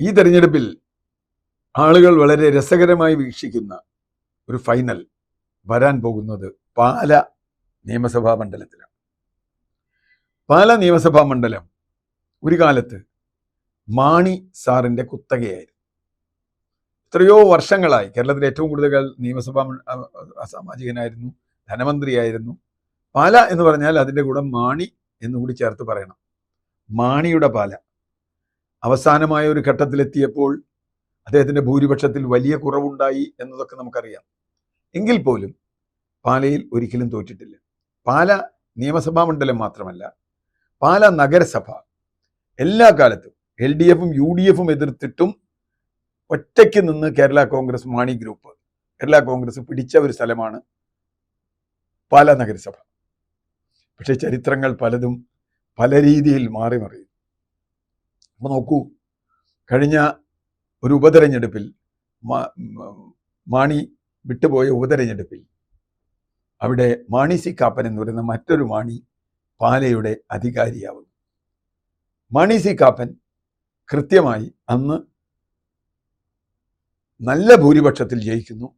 ഈ തെരഞ്ഞെടുപ്പിൽ ആളുകൾ വളരെ രസകരമായി വീക്ഷിക്കുന്ന ഒരു ഫൈനൽ വരാൻ പോകുന്നത് പാല നിയമസഭാ മണ്ഡലത്തിലാണ്. പാല നിയമസഭാ മണ്ഡലം ഒരു കാലത്ത് മാണി സാറിൻ്റെ കുത്തകയായിരുന്നു. എത്രയോ വർഷങ്ങളായി കേരളത്തിലെ ഏറ്റവും കൂടുതൽ നിയമസഭാ സാമാജികനായിരുന്നു, ധനമന്ത്രിയായിരുന്നു. പാല എന്ന് പറഞ്ഞാൽ അതിൻ്റെ കൂടെ മാണി എന്നുകൂടി ചേർത്ത് പറയണം. മാണിയുടെ പാല. അവസാനമായ ഒരു ഘട്ടത്തിലെത്തിയപ്പോൾ അദ്ദേഹത്തിൻ്റെ ഭൂരിപക്ഷത്തിൽ വലിയ കുറവുണ്ടായി എന്നതൊക്കെ നമുക്കറിയാം. എങ്കിൽ പോലും പാലയിൽ ഒരിക്കലും തോറ്റിട്ടില്ല. പാല നിയമസഭാ മണ്ഡലം മാത്രമല്ല, പാല നഗരസഭ എല്ലാ കാലത്തും LDFും UDFും എതിർത്തിട്ടും ഒറ്റയ്ക്ക് നിന്ന് കേരള കോൺഗ്രസ് മാണി ഗ്രൂപ്പ്, കേരള കോൺഗ്രസ് പിടിച്ച ഒരു സ്ഥലമാണ് പാല നഗരസഭ. പക്ഷെ ചരിത്രങ്ങൾ പലതും പല രീതിയിൽ മാറി മറിയും. അപ്പോൾ നോക്കൂ, കഴിഞ്ഞ ഒരു ഉപതെരഞ്ഞെടുപ്പിൽ മാണി വിട്ടുപോയ ഉപതെരഞ്ഞെടുപ്പിൽ അവിടെ മാണി സി കാപ്പൻ എന്ന് പറയുന്ന മറ്റൊരു മാണി പാലയുടെ അധികാരിയാവുന്നു. മാണി സി കാപ്പൻ കൃത്യമായി അന്ന് നല്ല ഭൂരിപക്ഷത്തിൽ ജയിക്കുന്നു.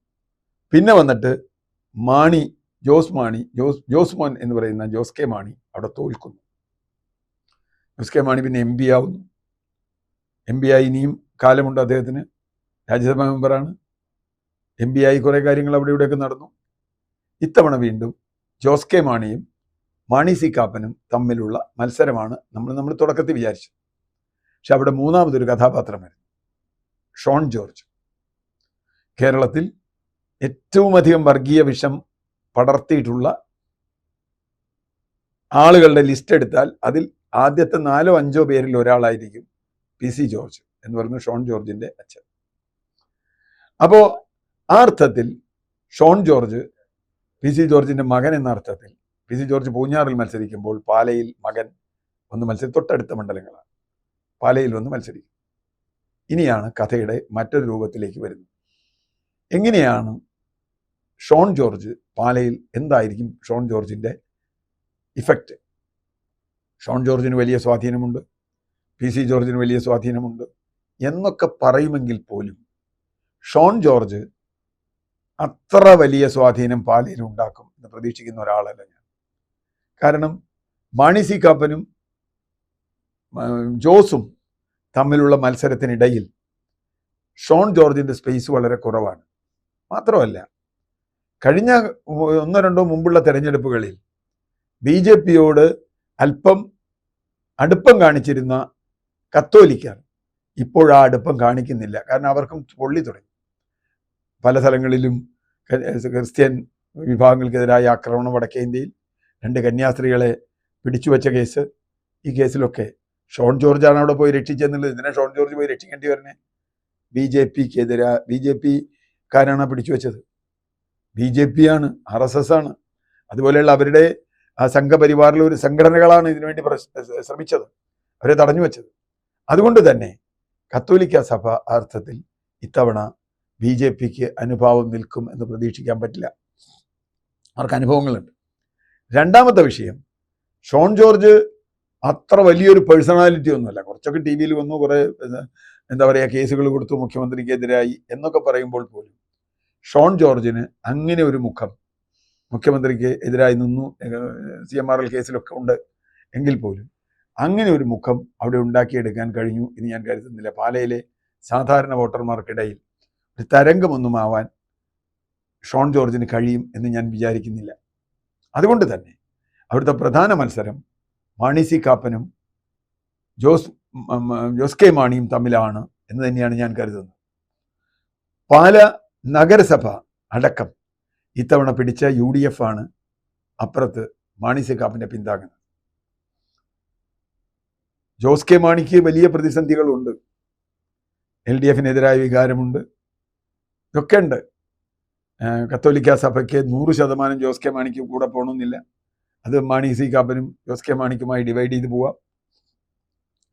പിന്നെ വന്നിട്ട് ജോസ് മോൻ എന്ന് പറയുന്ന ജോസ് കെ മാണി അവിടെ തോൽക്കുന്നു. ജോസ് കെ മാണി പിന്നെ MP ആവുന്നു. MP ആയി ഇനിയും കാലമുണ്ട് അദ്ദേഹത്തിന്. രാജ്യസഭാ മെമ്പറാണ്. MP ആയി കുറേ കാര്യങ്ങൾ അവിടെ ഇവിടെയൊക്കെ നടന്നു. ഇത്തവണ വീണ്ടും ജോസ് കെ മാണിയും മാണി സി കാപ്പനും തമ്മിലുള്ള മത്സരമാണ് നമ്മൾ തുടക്കത്തിൽ വിചാരിച്ചത്. പക്ഷെ അവിടെ മൂന്നാമതൊരു കഥാപാത്രം വരുന്നു, ഷോൺ ജോർജ്. കേരളത്തിൽ ഏറ്റവും അധികം വർഗീയ വിഷം പടർത്തിയിട്ടുള്ള ആളുകളുടെ ലിസ്റ്റ് എടുത്താൽ അതിൽ ആദ്യത്തെ 4 or 5 പേരിൽ ഒരാളായിരിക്കും PC ജോർജ് എന്ന് പറയുന്ന ഷോൺ ജോർജിൻ്റെ അച്ഛൻ. അപ്പോൾ ആ അർത്ഥത്തിൽ ഷോൺ ജോർജ് PC ജോർജിൻ്റെ മകൻ എന്ന അർത്ഥത്തിൽ PC ജോർജ് പൂഞ്ഞാറിൽ മത്സരിക്കുമ്പോൾ പാലയിൽ മകൻ തൊട്ടടുത്ത മണ്ഡലങ്ങളാണ്, പാലയിൽ വന്ന് മത്സരിക്കും. ഇനിയാണ് കഥയുടെ മറ്റൊരു രൂപത്തിലേക്ക് വരുന്നത്. എങ്ങനെയാണ് ഷോൺ ജോർജ് പാലയിൽ, എന്തായിരിക്കും ഷോൺ ജോർജിൻ്റെ ഇഫക്റ്റ്? ഷോൺ ജോർജിന് വലിയ സ്വാധീനമുണ്ട്, PC ജോർജിന് വലിയ സ്വാധീനമുണ്ട് എന്നൊക്കെ പറയുമെങ്കിൽ പോലും ഷോൺ ജോർജ് അത്ര വലിയ സ്വാധീനം പാലയിൽ ഉണ്ടാക്കും എന്ന് പ്രതീക്ഷിക്കുന്ന ഒരാളല്ല ഞാൻ. കാരണം മാണി സി കാപ്പനും ജോസും തമ്മിലുള്ള മത്സരത്തിനിടയിൽ ഷോൺ ജോർജിൻ്റെ സ്പേസ് വളരെ കുറവാണ്. മാത്രമല്ല, കഴിഞ്ഞ 1-2 മുമ്പുള്ള തെരഞ്ഞെടുപ്പുകളിൽ BJPയോട് അല്പം അടുപ്പം കാണിച്ചിരുന്ന കത്തോലിക്കർ ഇപ്പോൾ ആ അടുപ്പം കാണിക്കുന്നില്ല. കാരണം അവർക്കും പൊള്ളി തുടങ്ങി. പല സ്ഥലങ്ങളിലും ക്രിസ്ത്യൻ വിഭാഗങ്ങൾക്കെതിരായ ആക്രമണം, വടക്കേ ഇന്ത്യയിൽ 2 കന്യാസ്ത്രീകളെ പിടിച്ചുവെച്ച കേസ്, ഈ കേസിലൊക്കെ ഷോൺ ജോർജാണ് അവിടെ പോയി രക്ഷിച്ചെന്നുള്ളത്. ഇതിനെ ഷോൺ ജോർജ് പോയി രക്ഷിക്കേണ്ടി വരണേ? BJPക്കാരാണ് പിടിച്ചുവെച്ചത്. BJP ആണ്, RSS ആണ്, അതുപോലെയുള്ള അവരുടെ ആ സംഘപരിവാറിലെ ഒരു സംഘടനകളാണ് ഇതിനുവേണ്ടി ശ്രമിച്ചത്, അവരെ തടഞ്ഞു വെച്ചത്. അതുകൊണ്ട് തന്നെ കത്തോലിക്ക സഭ അർത്ഥത്തിൽ ഇത്തവണ BJPക്ക് അനുഭാവം നിൽക്കും എന്ന് പ്രതീക്ഷിക്കാൻ പറ്റില്ല. അവർക്ക് അനുഭവങ്ങളുണ്ട്. രണ്ടാമത്തെ വിഷയം, ഷോൺ ജോർജ് അത്ര വലിയൊരു പേഴ്സണാലിറ്റി ഒന്നുമല്ല. കുറച്ചൊക്കെ TV വന്നു, കുറേ കേസുകൾ കൊടുത്തു മുഖ്യമന്ത്രിക്കെതിരായി എന്നൊക്കെ പറയുമ്പോൾ പോലും ഷോൺ ജോർജിന് അങ്ങനെ ഒരു മുഖം, മുഖ്യമന്ത്രിക്ക് എതിരായി നിന്നു, CMRL കേസിലൊക്കെ ഉണ്ട് എങ്കിൽ പോലും അങ്ങനെ ഒരു മുഖം അവിടെ ഉണ്ടാക്കിയെടുക്കാൻ കഴിഞ്ഞു എന്ന് ഞാൻ കരുതുന്നില്ല. പാലയിലെ സാധാരണ വോട്ടർമാർക്കിടയിൽ ഒരു തരംഗമൊന്നും ആവാൻ ഷോൺ ജോർജിന് കഴിയും എന്ന് ഞാൻ വിചാരിക്കുന്നില്ല. അതുകൊണ്ട് തന്നെ അവിടുത്തെ പ്രധാന മത്സരം മാണി സി കാപ്പനും ജോസ് കെ മാണിയും തമ്മിലാണ് എന്ന് തന്നെയാണ് ഞാൻ കരുതുന്നത്. പാല നഗരസഭ അടക്കം ഇത്തവണ പിടിച്ച UDF ആണ് അപ്പുറത്ത് മാണി സി കാപ്പൻ്റെ പിന്താങ്ങുന്നത്. ജോസ് കെ മാണിക്ക് വലിയ പ്രതിസന്ധികളുണ്ട്, LDFിനെതിരായ വികാരമുണ്ട്, ഇതൊക്കെ ഉണ്ട്. കത്തോലിക്ക സഭയ്ക്ക് 100% ജോസ് കെ മാണിക്ക് കൂടെ പോകണമെന്നില്ല. അത് മാണി സി കാപ്പനും ജോസ് കെ മാണിക്കുമായി ഡിവൈഡ് ചെയ്ത് പോവാം.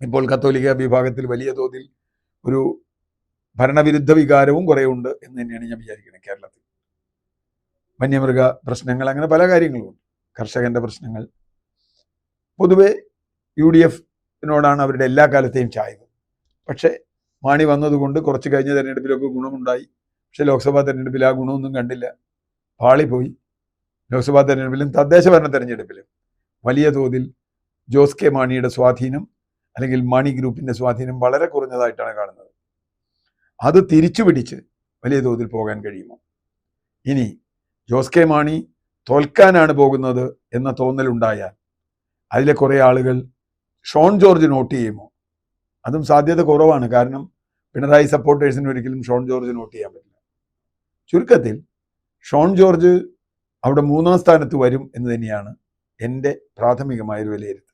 ഇപ്പോൾ കത്തോലിക്ക വിഭാഗത്തിൽ വലിയ തോതിൽ ഒരു ഭരണവിരുദ്ധ വികാരവും കുറേ ഉണ്ട് എന്ന് തന്നെയാണ് ഞാൻ വിചാരിക്കുന്നത്. കേരളത്തിൽ വന്യമൃഗ പ്രശ്നങ്ങൾ, അങ്ങനെ പല കാര്യങ്ങളുമുണ്ട്, കർഷകൻ്റെ പ്രശ്നങ്ങൾ. പൊതുവെ UDFിനോടാണ് അവരുടെ എല്ലാ കാലത്തെയും ചായ്വ്. പക്ഷേ മാണി വന്നതുകൊണ്ട് കുറച്ച് കഴിഞ്ഞ തെരഞ്ഞെടുപ്പിലൊക്കെ ഗുണമുണ്ടായി. പക്ഷെ ലോക്സഭാ തെരഞ്ഞെടുപ്പിൽ ആ ഗുണമൊന്നും കണ്ടില്ല, പാളിപ്പോയി. ലോക്സഭാ തെരഞ്ഞെടുപ്പിലും തദ്ദേശ ഭരണ തെരഞ്ഞെടുപ്പിലും വലിയ തോതിൽ ജോസ് കെ മാണിയുടെ സ്വാധീനം അല്ലെങ്കിൽ മാണി ഗ്രൂപ്പിന്റെ സ്വാധീനം വളരെ കുറഞ്ഞതായിട്ടാണ് കാണുന്നത്. അത് തിരിച്ചു പിടിച്ച് വലിയ തോതിൽ പോകാൻ കഴിയുമോ? ഇനി ജോസ് കെ മാണി തോൽക്കാനാണ് പോകുന്നത് എന്ന തോന്നലുണ്ടായാൽ അതിലെ കുറേ ആളുകൾ ഷോൺ ജോർജ് നോട്ട് ചെയ്യുമോ? അതും സാധ്യത കുറവാണ്. കാരണം പിണറായി സപ്പോർട്ടേഴ്സിന് ഒരിക്കലും ഷോൺ ജോർജ് നോട്ട് ചെയ്യാൻ പറ്റില്ല. ചുരുക്കത്തിൽ ഷോൺ ജോർജ് അവിടെ 3-ാം സ്ഥാനത്ത് വരും എന്ന് തന്നെയാണ് എൻ്റെ പ്രാഥമികമായൊരു വിലയിരുത്തൽ.